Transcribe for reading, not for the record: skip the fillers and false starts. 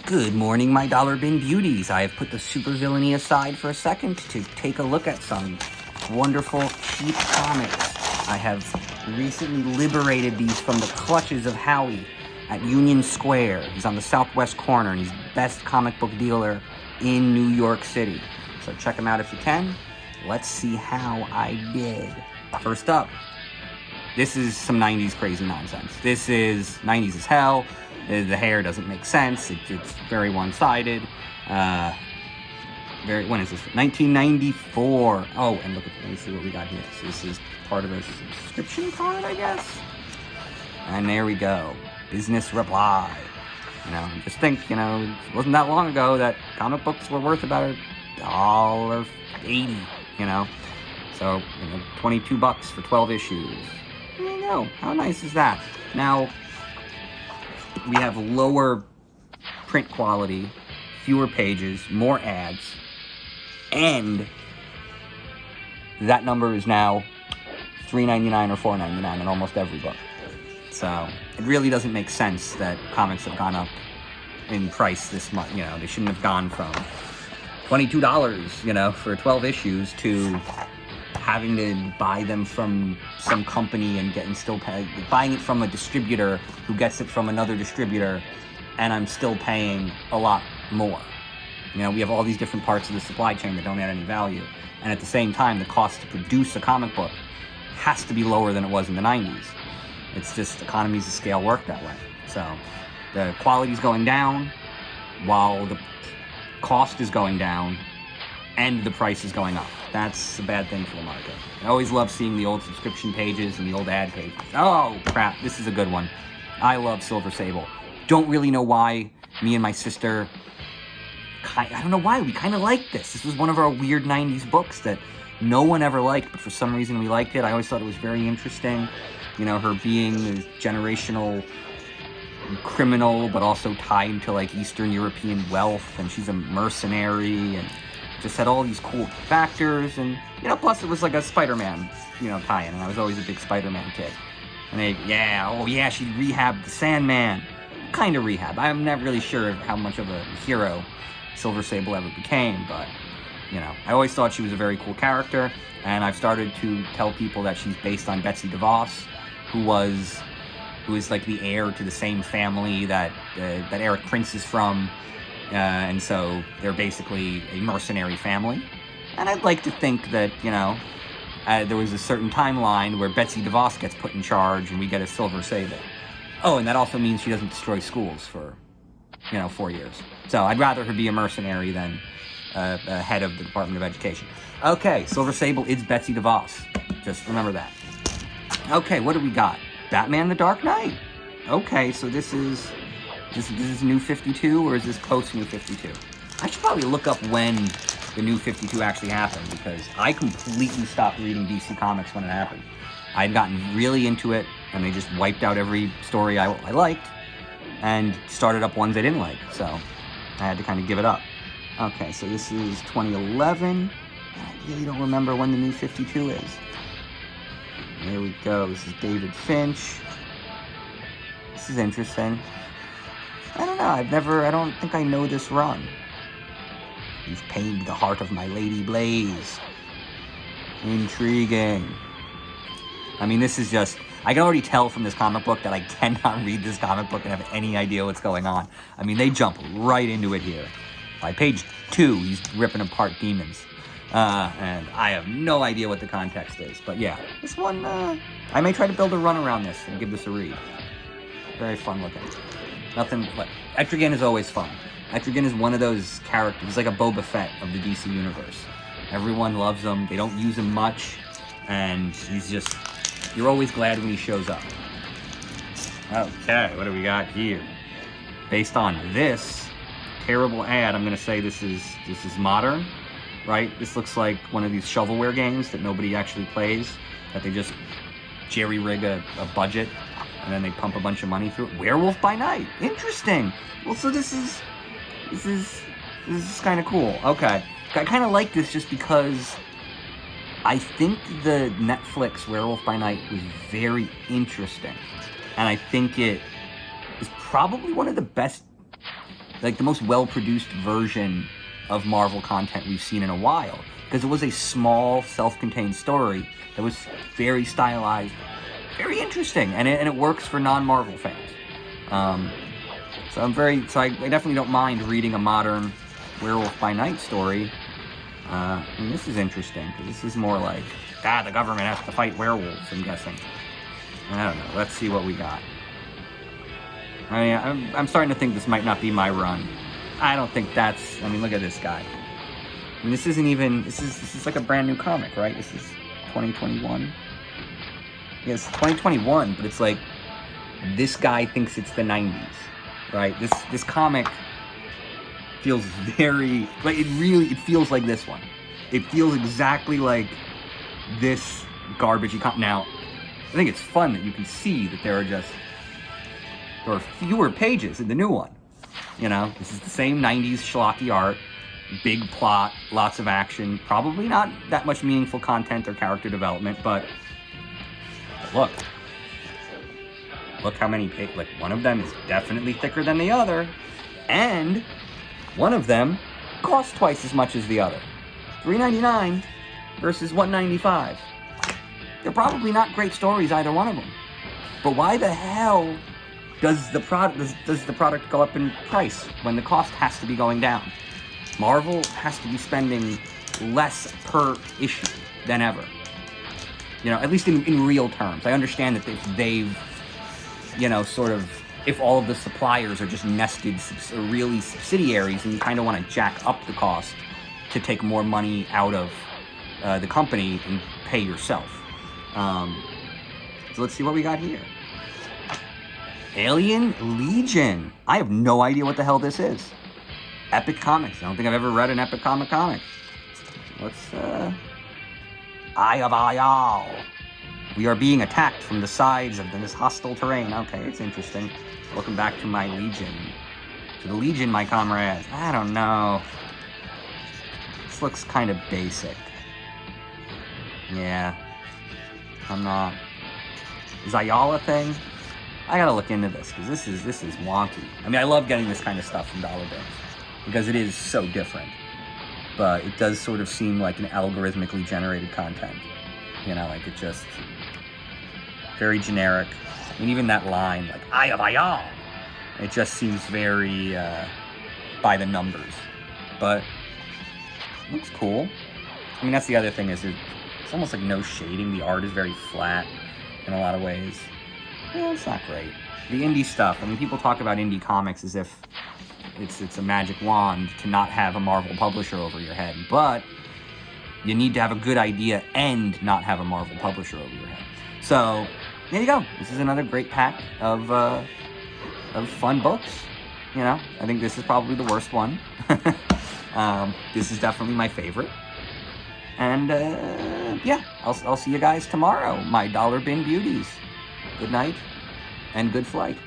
Good morning, my dollar bin beauties. I have put the supervillainy aside for a second to take a look at some wonderful, cheap comics. I have recently liberated these from the clutches of Howie at Union Square. He's on the southwest corner, and he's the best comic book dealer in New York City. So check him out if you can. Let's see how I did. First up, this is some 90s crazy nonsense. This is 90s as hell. The hair doesn't make sense. It's very one-sided. When is this? 1994. Oh, and let me see what we got here. So this is part of a subscription card, I guess. And there we go. Business reply. Just think, it wasn't that long ago that comic books were worth about $1.80, So, $22 for 12 issues. There you go. How nice is that? Now, we have lower print quality, fewer pages, more ads, and that number is now $3.99 or $4.99 in almost every book. So it really doesn't make sense that comics have gone up in price this much. They shouldn't have gone from $22, for 12 issues to having to buy them from some company and buying it from a distributor who gets it from another distributor, and I'm still paying a lot more. We have all these different parts of the supply chain that don't add any value, and at the same time, the cost to produce a comic book has to be lower than it was in the 90s. It's just economies of scale work that way. So the quality's going down while the cost is going down and the price is going up. That's a bad thing for the market. I always love seeing the old subscription pages and the old ad pages. Oh, crap. This is a good one. I love Silver Sable. Don't really know why me and my sister... I don't know why. We kind of liked this. This was one of our weird 90s books that no one ever liked, but for some reason we liked it. I always thought it was very interesting. Her being a generational criminal, but also tied to, Eastern European wealth, and she's a mercenary, and just had all these cool factors, and plus it was like a Spider-Man tie-in, and I was always a big Spider-Man kid. And she rehabbed the Sandman, kind of rehab. I'm not really sure how much of a hero Silver Sable ever became, but I always thought she was a very cool character, and I've started to tell people that she's based on Betsy DeVos, who is like the heir to the same family that Eric Prince is from. And so they're basically a mercenary family. And I'd like to think that, there was a certain timeline where Betsy DeVos gets put in charge and we get a Silver Sable. Oh, and that also means she doesn't destroy schools for, 4 years. So I'd rather her be a mercenary than a head of the Department of Education. Okay, Silver Sable is Betsy DeVos. Just remember that. Okay, what do we got? Batman the Dark Knight. Okay, so this is New 52, or is this post New 52? I should probably look up when the New 52 actually happened, because I completely stopped reading DC Comics when it happened. I'd gotten really into it, and they just wiped out every story I liked, and started up ones I didn't like, so I had to kind of give it up. Okay, so this is 2011. I really don't remember when the New 52 is. There we go. This is David Finch. This is interesting. I don't know. I don't think I know this run. You've pained the heart of my Lady Blaze. Intriguing. I mean, this is just... I can already tell from this comic book that I cannot read this comic book and have any idea what's going on. I mean, they jump right into it here. By page 2, he's ripping apart demons. And I have no idea what the context is. But yeah, this one, I may try to build a run around this and give this a read. Very fun looking. Nothing, but Etrigan is always fun. Etrigan is one of those characters, he's like a Boba Fett of the DC universe. Everyone loves him, they don't use him much, and he's just, you're always glad when he shows up. Okay, what do we got here? Based on this terrible ad, I'm gonna say this is modern. Right? This looks like one of these shovelware games that nobody actually plays, that they just jerry-rig a budget, and then they pump a bunch of money through it. Werewolf by Night. Interesting. Well, so this is kind of cool. Okay. I kind of like this just because I think the Netflix Werewolf by Night was very interesting. And I think it is probably one of the best like the most well-produced version of Marvel content we've seen in a while, because it was a small, self-contained story that was very stylized, very interesting, and it works for non-Marvel fans. So I definitely don't mind reading a modern Werewolf by Night story. I mean, this is interesting, because this is more like, the government has to fight werewolves, I'm guessing. I don't know, let's see what we got. I mean, I'm starting to think this might not be my run. I don't think that's, I mean, look at this guy. I mean, this isn't even, this is like a brand new comic, right? This is 2021. Yeah, it's 2021, but it's like, this guy thinks it's the 90s, right? This comic feels very, like, it feels like this one. It feels exactly like this garbagey comic. Now, I think it's fun that you can see that there are fewer pages in the new one. You know, this is the same 90s schlocky art, big plot, lots of action, probably not that much meaningful content or character development, but look how many pages, like one of them is definitely thicker than the other, and one of them costs twice as much as the other. $3.99 versus $1.95. They're probably not great stories, either one of them. But why the hell does the product go up in price when the cost has to be going down? Marvel has to be spending less per issue than ever. You know, at least in real terms. I understand that if they've, you know, sort of, if all of the suppliers are just nested, really subsidiaries, and you kind of want to jack up the cost to take more money out of the company and pay yourself. So let's see what we got here. Alien Legion. I have no idea what the hell this is. Epic Comics. I don't think I've ever read an Epic comic. Let's, Eye of Ayal. We are being attacked from the sides of this hostile terrain. Okay, it's interesting. Welcome back to my Legion. To the Legion, my comrades. I don't know. This looks kind of basic. Yeah. I'm not. Is Ayala thing? I gotta look into this, because this is wonky. I mean, I love getting this kind of stuff from dollar bills, because it is so different. But it does sort of seem like an algorithmically generated content. You know, like it just, very generic. I mean, even that line, like, Eye of Ayal, it just seems very by the numbers. But it looks cool. I mean, that's the other thing, is it's almost like no shading. The art is very flat in a lot of ways. Yeah, it's not great. The indie stuff, I mean, people talk about indie comics as if it's a magic wand to not have a Marvel publisher over your head, but you need to have a good idea and not have a Marvel publisher over your head. So, there you go. This is another great pack of fun books. You know, I think this is probably the worst one. This is definitely my favorite. And, yeah, I'll see you guys tomorrow, my dollar bin beauties. Good night, and good flight.